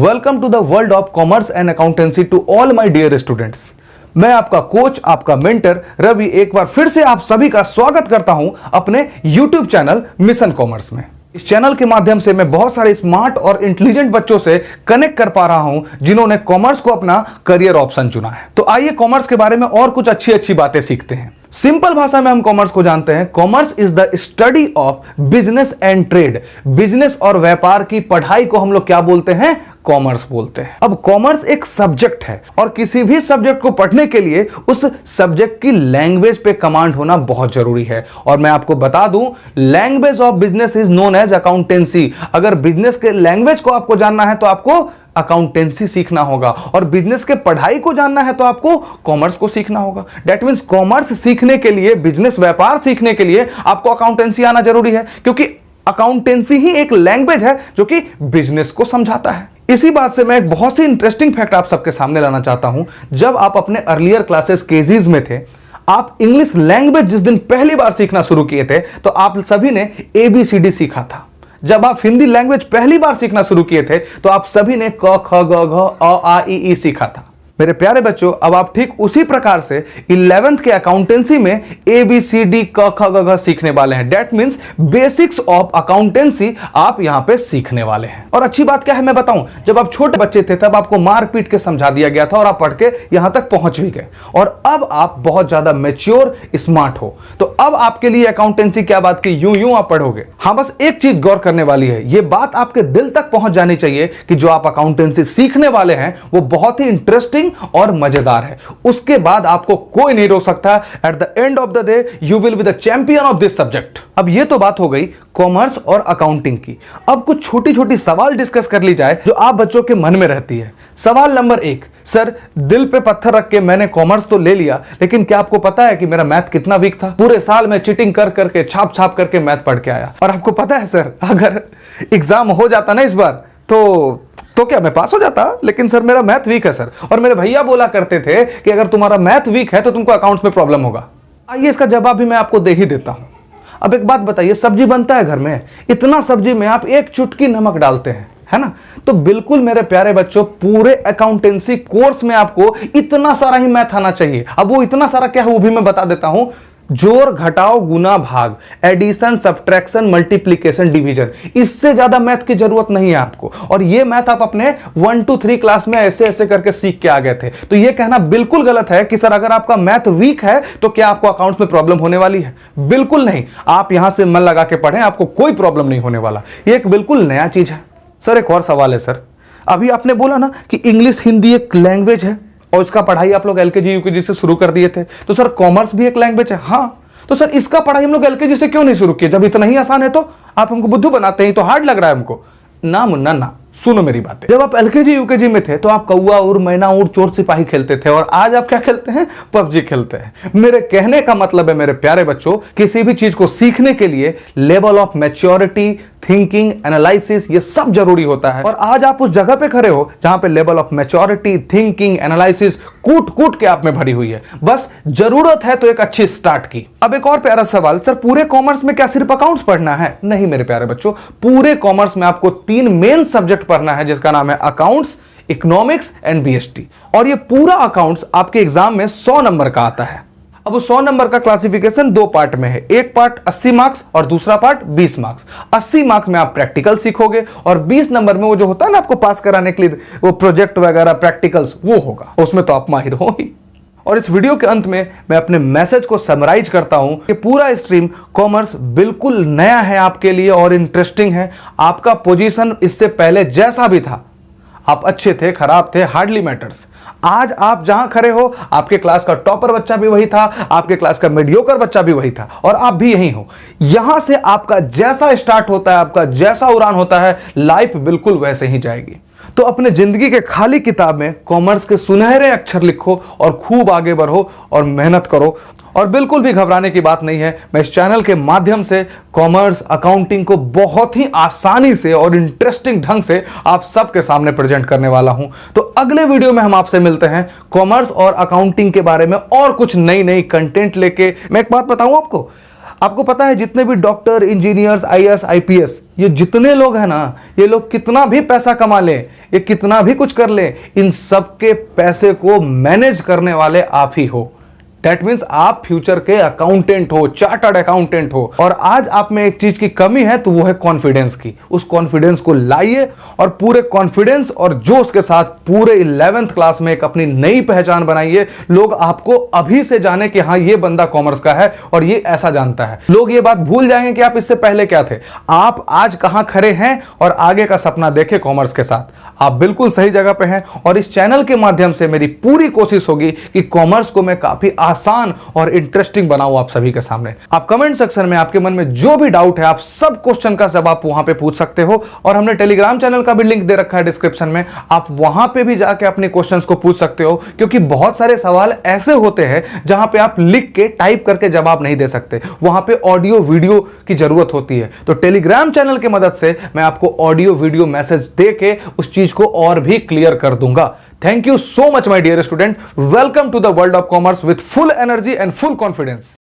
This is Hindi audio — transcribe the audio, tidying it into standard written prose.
Welcome to the world of commerce and accountancy to all my dear students. मैं आपका कोच, आपका मेंटर रवि एक बार फिर से आप सभी का स्वागत करता हूं अपने YouTube चैनल मिशन कॉमर्स में। इस चैनल के माध्यम से मैं बहुत सारे स्मार्ट और इंटेलिजेंट बच्चों से कनेक्ट कर पा रहा हूं जिन्होंने कॉमर्स को अपना करियर ऑप्शन चुना है। तो आइए कॉमर्स के बारे में और कुछ अच्छी अच्छी बातें सीखते हैं। सिंपल भाषा में हम कॉमर्स को जानते हैं, commerce is the study of business and trade. Business और व्यापार की पढ़ाई को हम लोग क्या बोलते हैं? कॉमर्स बोलते हैं। अब कॉमर्स एक सब्जेक्ट है और किसी भी सब्जेक्ट को पढ़ने के लिए उस सब्जेक्ट की लैंग्वेज पे कमांड होना बहुत जरूरी है। और मैं आपको बता दूं, language of business is known as accountancy. अगर बिजनेस के लैंग्वेज को आपको जानना है तो आपको अकाउंटेंसी सीखना होगा, और बिजनेस के पढ़ाई को जानना है तो आपको कॉमर्स को सीखना होगा। दैट मींस कॉमर्स सीखने के लिए, बिजनेस व्यापार सीखने के लिए आपको अकाउंटेंसी आना जरूरी है, क्योंकि अकाउंटेंसी ही एक लैंग्वेज है जो कि बिजनेस को समझाता है। इसी बात से मैं एक बहुत ही इंटरेस्टिंग फैक्ट आप सबके सामने लाना चाहता हूं। जब आप अपने अर्लियर क्लासेस केजीज में थे, आप इंग्लिश लैंग्वेज जिस दिन पहली बार सीखना शुरू किए थे तो आप सभी ने ABCD सीखा था। जब आप हिंदी लैंग्वेज पहली बार सीखना शुरू किए थे तो आप सभी ने क ख ग घ अ आ इ ई सीखा था। मेरे प्यारे बच्चों, अब आप ठीक उसी प्रकार से 11th के अकाउंटेंसी में ABCD क ख ग घ सीखने वाले हैं। That means basics of accountancy आप यहां पे सीखने वाले हैं। और अच्छी बात क्या है मैं बताऊं, जब आप छोटे बच्चे थे तब आपको मार पीट के समझा दिया गया था और आप पढ़ के यहां तक पहुंच भी गए, और अब आप बहुत ज्यादा मैच्योर, स्मार्ट हो। तो अब आपके लिए अकाउंटेंसी क्या बात की, यूं यूं आप पढ़ोगे। हाँ, बस एक चीज गौर करने वाली है, यह बात आपके दिल तक पहुंच जानी चाहिए कि जो आप अकाउंटेंसी सीखने वाले हैं वो बहुत ही इंटरेस्टिंग और मजेदार है। उसके बाद आपको कोई नहीं रोक सकता। At the end of the day you will be the champion of this subject. अब ये तो बात हो गई कॉमर्स और अकाउंटिंग की। अब कुछ छोटी छोटी सवाल डिस्कस कर ली जाए जो आप बच्चों के मन में रहती है। सवाल नंबर 1, सर दिल पे पत्थर रख के मैंने कॉमर्स तो ले लिया, लेकिन क्या आपको पता है कि मेरा मैथ कितना वीक था? पूरे साल में चीटिंग कर करके, छाप छाप करके मैथ पढ़ के आया, और आपको पता है सर, अगर एग्जाम हो जाता ना इस बार तो क्या मैं पास हो जाता? लेकिन सर मेरा मैथ वीक है सर, और मेरे भैया बोला करते थे कि अगर तुम्हारा मैथ वीक है तो तुमको अकाउंट्स में प्रॉब्लम होगा। आइए इसका जवाब भी मैं आपको दे ही देता हूं। अब एक बात बताइए, सब्जी बनता है घर में, इतना सब्जी में आप एक चुटकी नमक डालते हैं, है ना? तो बिल्कुल मेरे प्यारे बच्चों, पूरे अकाउंटेंसी कोर्स में आपको इतना सारा ही मैथ आना चाहिए। अब वो इतना सारा क्या है वो भी मैं बता देता हूं। जोड़, घटाव, गुना, भाग, एडिशन, सब्ट्रैक्शन, मल्टीप्लिकेशन, डिवीजन, इससे ज्यादा मैथ की जरूरत नहीं है आपको। और ये मैथ आप अपने 1 to 3 क्लास में ऐसे ऐसे करके सीख के आ गए थे। तो ये कहना बिल्कुल गलत है कि सर अगर आपका मैथ वीक है तो क्या आपको अकाउंट्स में प्रॉब्लम होने वाली है? बिल्कुल नहीं। आप यहां से मन लगा के पढ़ें, आपको कोई प्रॉब्लम नहीं होने वाला। ये एक बिल्कुल नया चीज है। सर एक और सवाल है सर, अभी आपने बोला ना कि इंग्लिश हिंदी एक लैंग्वेज है और इसका पढ़ाई आप लोग LKG UKG से शुरू कर दिए थे, तो सर कॉमर्स भी एक लैंग्वेज है। हाँ, तो सर इसका पढ़ाई हम लोग LKG से क्यों नहीं शुरू किए? जब इतना ही आसान है तो आप हमको बुद्धू बनाते हैं, तो हार्ड लग रहा है हमको। ना मुन्ना ना, सुनो मेरी बातें। जब आप LKG UKG में थे तो आप कौआ उड़, मैना उड़, चोर सिपाही खेलते थे, और आज आप क्या खेलते हैं? PUBG खेलते हैं। मेरे कहने का मतलब है मेरे प्यारे बच्चों, किसी भी चीज को सीखने के लिए level of maturity, thinking, analysis, ये सब जरूरी होता है। और आज आप उस जगह पे खड़े हो जहां पे level of maturity, thinking, analysis कूट कूट के आप में भरी हुई है। बस जरूरत है तो एक अच्छी स्टार्ट की। अब एक और प्यारा सवाल, सर पूरे कॉमर्स में क्या सिर्फ अकाउंट्स पढ़ना है? नहीं मेरे प्यारे बच्चों, पूरे कॉमर्स में आपको 3 मेन सब्जेक्ट पढ़ना है, जिसका नाम है अकाउंट्स, इकोनॉमिक्स एंड BST। और ये पूरा अकाउंट्स आपके एग्जाम में 100 नंबर का आता है। अब 100 नंबर का क्लासिफिकेशन 2 पार्ट में है। एक पार्ट 80 मार्क्स और दूसरा पार्ट 20 मार्क्स। 80 मार्क्स में आप प्रैक्टिकल सीखोगे और 20 नंबर में वो जो होता है ना आपको पास कराने के लिए, वो प्रोजेक्ट वगैरह प्रैक्टिकल्स, वो होगा। उसमें तो आप माहिर हो ही। और इस वीडियो के अंत में मैं अपने मैसेज को समराइज करता हूं कि पूरा स्ट्रीम कॉमर्स बिल्कुल नया है आपके लिए और इंटरेस्टिंग है। आपका पोजीशन इससे पहले जैसा भी था, आप अच्छे थे, खराब थे, हार्डली मैटर्स। आज आप जहां खड़े हो, आपके क्लास का टॉपर बच्चा भी वही था, आपके क्लास का मीडियोकर बच्चा भी वही था, और आप भी यही हो। यहां से आपका जैसा स्टार्ट होता है, आपका जैसा उड़ान होता है, लाइफ बिल्कुल वैसे ही जाएगी। तो अपने जिंदगी के खाली किताब में कॉमर्स के सुनहरे अक्षर लिखो और खूब आगे बढ़ो और मेहनत करो। और बिल्कुल भी घबराने की बात नहीं है। मैं इस चैनल के माध्यम से कॉमर्स, अकाउंटिंग को बहुत ही आसानी से और इंटरेस्टिंग ढंग से आप सबके सामने प्रेजेंट करने वाला हूं। तो अगले वीडियो में हम आपसे मिलते हैं कॉमर्स और अकाउंटिंग के बारे में और कुछ नई नई कंटेंट लेके। मैं एक बात बताऊं आपको, आपको पता है जितने भी डॉक्टर, इंजीनियर्स, आईएएस, आईपीएस, ये जितने लोग हैं ना, ये लोग कितना भी पैसा कमा लें, ये कितना भी कुछ कर लें, इन सबके पैसे को मैनेज करने वाले आप ही हो। That means आप फ्यूचर के अकाउंटेंट हो, चार्टर्ड अकाउंटेंट हो। और आज आप में एक चीज की कमी है, तो वो है कॉन्फिडेंस की। उस कॉन्फिडेंस को लाइए और पूरे कॉन्फिडेंस और जोश के साथ पूरे 11th क्लास में एक अपनी नई पहचान बनाइए। लोग आपको अभी से जाने कि हाँ, ये बंदा कॉमर्स का है और ये ऐसा जानता है। लोग ये बात भूल जाएंगे कि आप इससे पहले क्या थे। आप आज कहां खड़े हैं और आगे का सपना देखें कॉमर्स के साथ। आप बिल्कुल सही जगह पे हैं और इस चैनल के माध्यम से मेरी पूरी कोशिश होगी कि कॉमर्स को मैं काफी आसान और इंटरेस्टिंग बनाऊं आप सभी के सामने। आप कमेंट सेक्शन में आपके मन में जो भी डाउट है, आप सब क्वेश्चन का जवाब वहां पे पूछ सकते हो। और हमने टेलीग्राम चैनल का भी लिंक दे रखा है डिस्क्रिप्शन में, आप वहां पे भी जाके अपने क्वेश्चंस को पूछ सकते हो। क्योंकि बहुत सारे सवाल ऐसे होते हैं जहां पे आप लिख के, टाइप करके जवाब नहीं दे सकते, वहां पे ऑडियो वीडियो की जरूरत होती है। तो टेलीग्राम चैनल की मदद से मैं आपको ऑडियो वीडियो मैसेज दे के उस चीज को और भी क्लियर कर दूंगा। Thank you so much, my dear student. Welcome to the world of commerce with full energy and full confidence.